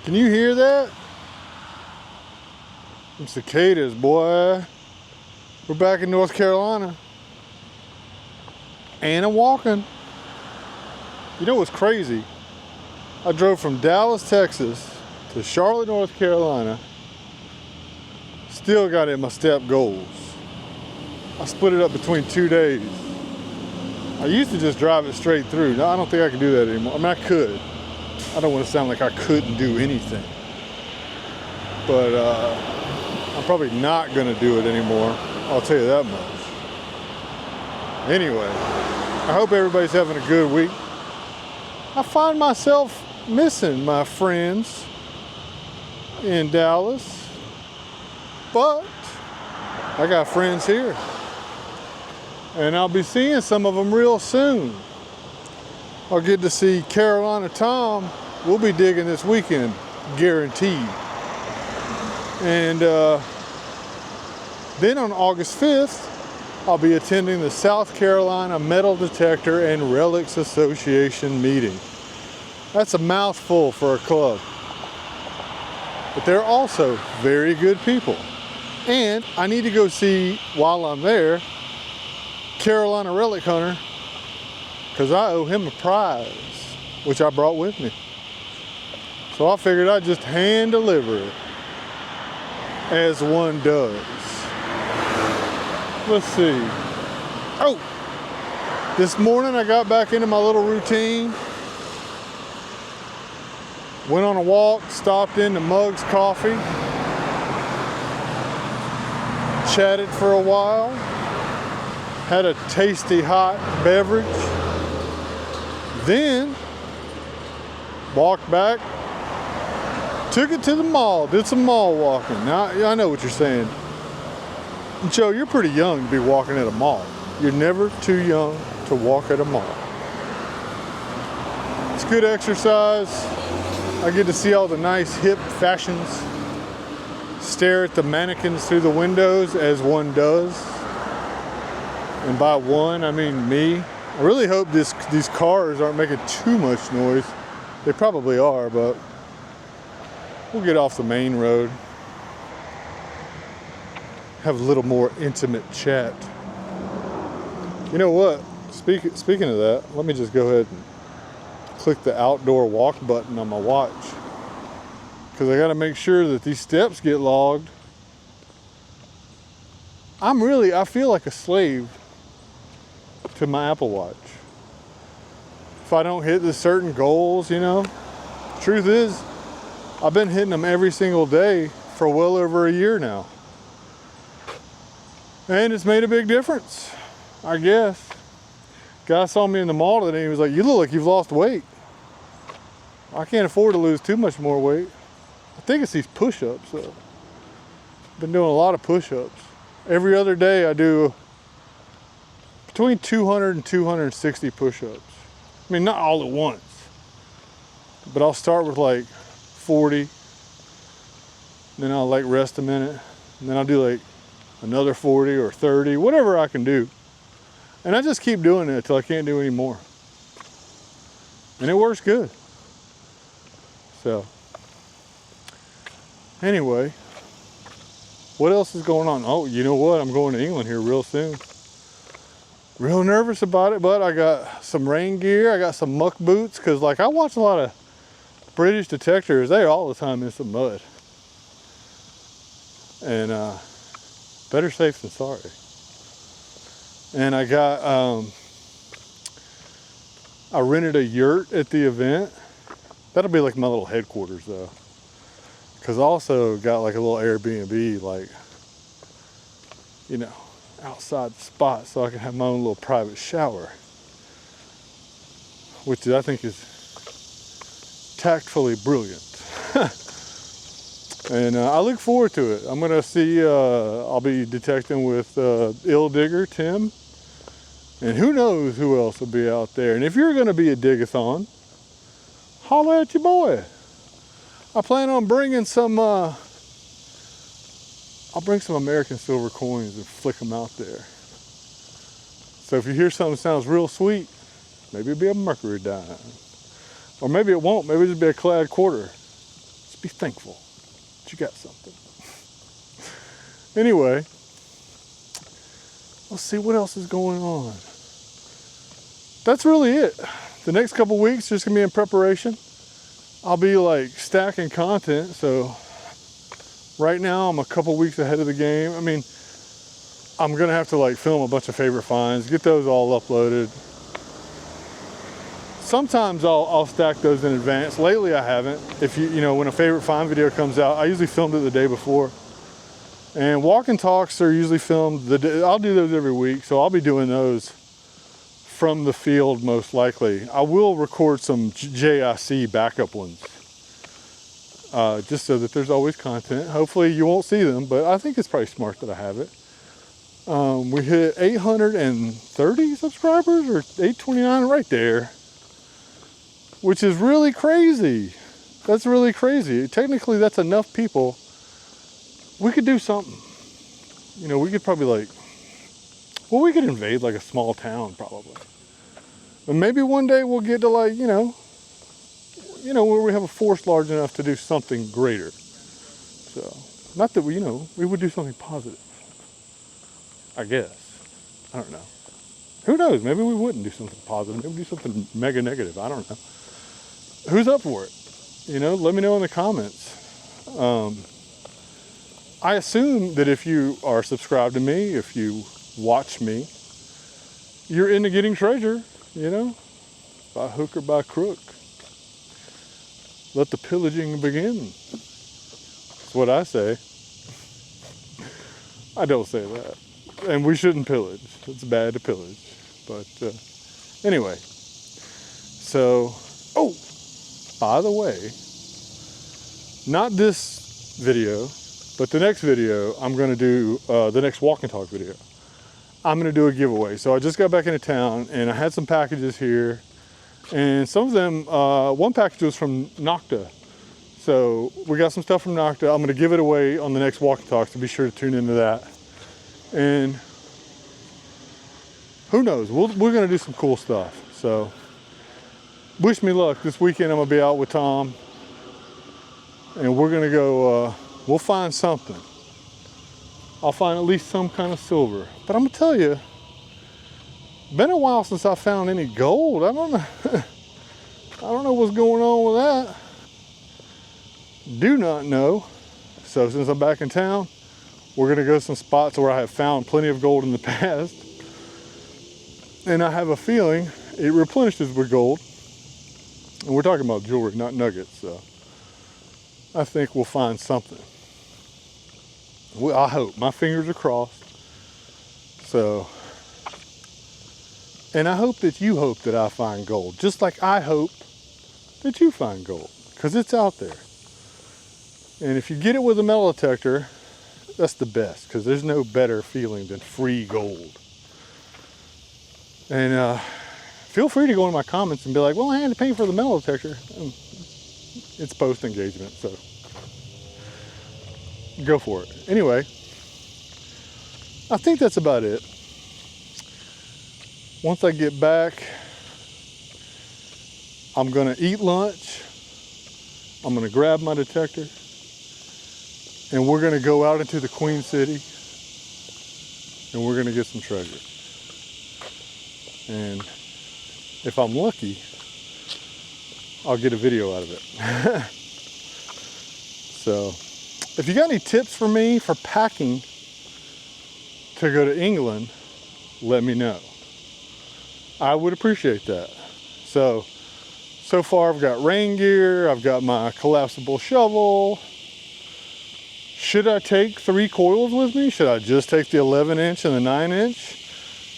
Can you hear that? Them cicadas, boy. We're back in North Carolina. And I'm walking. You know what's crazy? I drove from Dallas, Texas to Charlotte, North Carolina. Still got in my step goals. I split it up between 2 days. I used to just drive it straight through. Now I don't think I can do that anymore. I mean, I could. I don't want to sound like I couldn't do anything. But I'm probably not going to do it anymore. I'll tell you that much. Anyway, I hope everybody's having a good week. I find myself missing my friends in Dallas, but I got friends here. And I'll be seeing some of them real soon. I'll get to see Carolina Tom. We'll be digging this weekend, guaranteed. And then on August 5th, I'll be attending the South Carolina Metal Detector and Relics Association meeting. That's a mouthful for a club. But they're also very good people. And I need to go see, while I'm there, Carolina Relic Hunter, because I owe him a prize, which I brought with me. So I figured I'd just hand deliver it, as one does. Let's see. Oh, this morning I got back into my little routine. Went on a walk, stopped into Mug's Coffee, chatted for a while, had a tasty hot beverage, then walked back, took it to the mall, did some mall walking. Now, I know what you're saying. Joe, you're pretty young to be walking at a mall. You're never too young to walk at a mall. It's good exercise. I get to see all the nice hip fashions, stare at the mannequins through the windows as one does. And by one, I mean me. I really hope these cars aren't making too much noise. They probably are, but we'll get off the main road. Have a little more intimate chat. You know what? Speaking of that, let me just go ahead and click the outdoor walk button on my watch, because I got to make sure that these steps get logged. I feel like a slave to my Apple Watch. If I don't hit the certain goals, you know, truth is, I've been hitting them every single day for well over a year now. And it's made a big difference, I guess. Guy saw me in the mall today and he was like, "You look like you've lost weight." I can't afford to lose too much more weight. I think it's these push-ups though. Been doing a lot of push-ups. Every other day I do between 200 and 260 push-ups. I mean, not all at once, but I'll start with like 40, then I'll like rest a minute, and then I'll do like another 40 or 30, whatever I can do. And I just keep doing it until I can't do any more. And it works good. So, anyway, what else is going on? Oh, you know what? I'm going to England here real soon. Real nervous about it, but I got some rain gear. I got some muck boots, because like I watch a lot of British detectors. They're all the time in some mud. And better safe than sorry. And I got, I rented a yurt at the event. That'll be like my little headquarters though. Cause I also got like a little Airbnb, like, you know, outside the spot, so I can have my own little private shower. Which I think is tactfully brilliant. And I look forward to it. I'm gonna see, I'll be detecting with Ill Digger, Tim. And who knows who else will be out there. And if you're gonna be a dig-a-thon, holla at your boy. I plan on bringing some, I'll bring some American silver coins and flick them out there. So if you hear something that sounds real sweet, maybe it'll be a mercury dime. Or maybe it won't, maybe it'll just be a clad quarter. Just be thankful that you got something. Anyway, let's see what else is going on. That's really it. The next couple weeks just gonna be in preparation. I'll be like stacking content, so right now I'm a couple weeks ahead of the game. I mean, I'm gonna have to like film a bunch of favorite finds, get those all uploaded. Sometimes I'll stack those in advance. Lately I haven't. If you know, when a favorite find video comes out, I usually filmed it the day before. And walk and talks are usually filmed the day. I'll do those every week, so I'll be doing those from the field most likely. I will record some JIC backup ones, just so that there's always content. Hopefully you won't see them, but I think it's probably smart that I have it. We hit 830 subscribers, or 829 right there, which is really crazy. That's really crazy. Technically, that's enough people. We could do something. You know, we could probably like, well, we could invade like a small town probably. But maybe one day we'll get to like, you know, where we have a force large enough to do something greater. So, not that we, you know, we would do something positive. I guess. I don't know. Who knows? Maybe we wouldn't do something positive. Maybe do something mega negative. I don't know. Who's up for it? You know, let me know in the comments. I assume that if you are subscribed to me, if you watch me, you're into getting treasure, you know, by hook or by crook. Let the pillaging begin. That's what I say. I don't say that. And we shouldn't pillage. It's bad to pillage. But anyway, so, oh, by the way, not this video, but the next video, I'm gonna do, the next walk and talk video, I'm gonna do a giveaway. So I just got back into town and I had some packages here, and some of them, one package was from Nocta. So we got some stuff from Nocta. I'm gonna give it away on the next walk and talk, so be sure to tune into that. And who knows, we're gonna do some cool stuff. So wish me luck. This weekend I'm gonna be out with Tom, and we're gonna go, we'll find something. I'll find at least some kind of silver. But I'm gonna tell you, been a while since I found any gold. I don't know. I don't know what's going on with that. Do not know. So since I'm back in town, we're gonna go to some spots where I have found plenty of gold in the past. And I have a feeling it replenishes with gold. And we're talking about jewelry, not nuggets, so I think we'll find something. Well, I hope. My fingers are crossed. So, and I hope that you hope that I find gold, just like I hope that you find gold, because it's out there. And if you get it with a metal detector, that's the best, because there's no better feeling than free gold. And feel free to go in my comments and be like, well, I had to pay for the metal detector. It's post-engagement, so go for it. Anyway, I think that's about it. Once I get back, I'm gonna eat lunch. I'm gonna grab my detector, and we're gonna go out into the Queen City, and we're gonna get some treasure. And if I'm lucky, I'll get a video out of it. So, if you got any tips for me for packing to go to England, let me know. I would appreciate that. So far I've got rain gear, I've got my collapsible shovel. Should I take 3 coils with me? Should I just take the 11-inch and the 9-inch?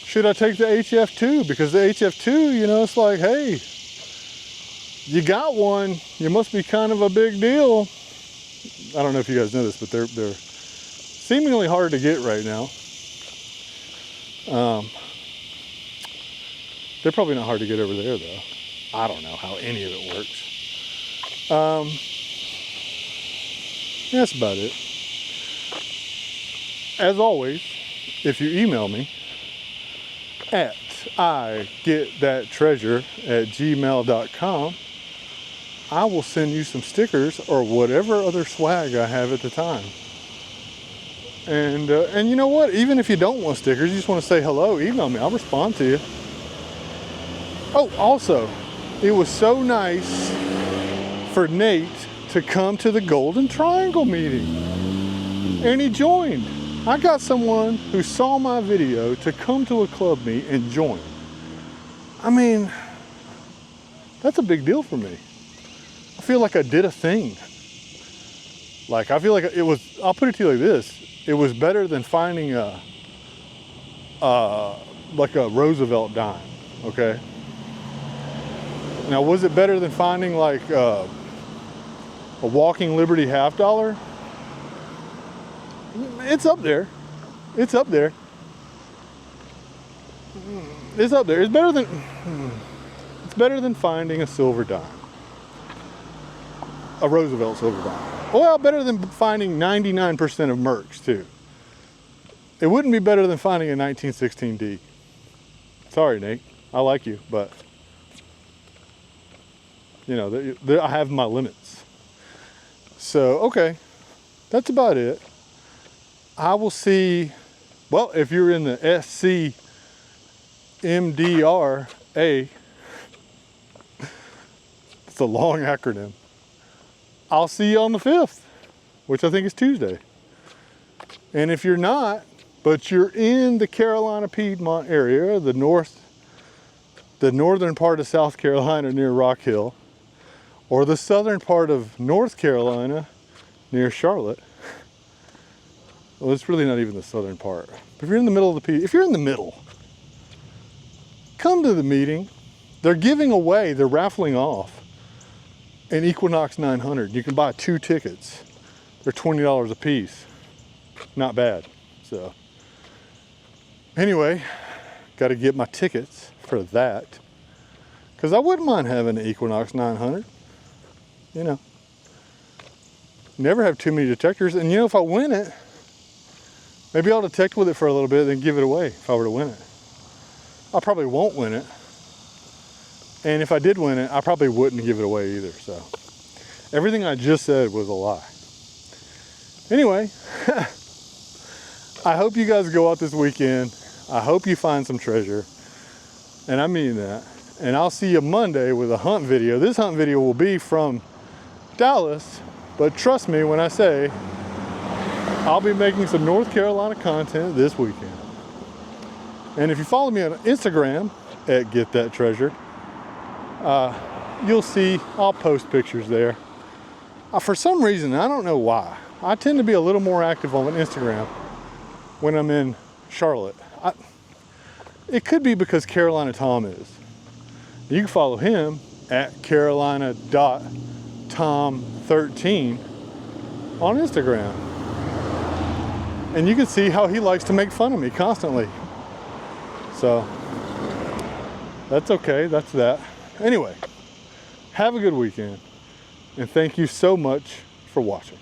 Should I take the HF2? Because the HF2, you know, it's like, hey, you got one, you must be kind of a big deal. I don't know if you guys know this, but they're seemingly hard to get right now. They're probably not hard to get over there though. I don't know how any of it works. That's about it. As always, if you email me at igetthattreasure@gmail.com, I will send you some stickers or whatever other swag I have at the time. And you know what? Even if you don't want stickers, you just want to say hello, email me. I'll respond to you. Oh, also, it was so nice for Nate to come to the Golden Triangle meeting. And he joined. I got someone who saw my video to come to a club meet and join. I mean, that's a big deal for me. I feel like I did a thing. Like, I feel like it was, I'll put it to you like this. It was better than finding like a Roosevelt dime, okay? Now, was it better than finding like a Walking Liberty half dollar? It's up there. It's up there. It's up there. It's better than finding a silver dime. A Roosevelt silver dime. Well, better than finding 99% of Mercs too. It wouldn't be better than finding a 1916D. Sorry, Nate. I like you, but you know, I have my limits. So, okay, that's about it. I will see, well, if you're in the SCMDRA, it's a long acronym. I'll see you on the 5th, which I think is Tuesday. And if you're not, but you're in the Carolina Piedmont area, the northern part of South Carolina near Rock Hill, or the southern part of North Carolina near Charlotte. Well, it's really not even the southern part. But if you're in the middle of if you're in the middle, come to the meeting. They're giving away, they're raffling off an Equinox 900. You can buy 2 tickets. They're $20 a piece. Not bad. So anyway, got to get my tickets for that. Because I wouldn't mind having an Equinox 900. You know, never have too many detectors. And you know, if I win it, maybe I'll detect with it for a little bit, then give it away if I were to win it. I probably won't win it. And if I did win it, I probably wouldn't give it away either. So everything I just said was a lie. Anyway, I hope you guys go out this weekend. I hope you find some treasure. And I mean that. And I'll see you Monday with a hunt video. This hunt video will be from Dallas, but trust me when I say I'll be making some North Carolina content this weekend. And if you follow me on Instagram at Get That Treasure, you'll see I'll post pictures there. For some reason, I don't know why, I tend to be a little more active on Instagram when I'm in Charlotte. It could be because Carolina Tom is. You can follow him at carolina.tom13 on Instagram. And you can see how he likes to make fun of me constantly. So that's okay, that's that. Anyway, have a good weekend, and thank you so much for watching.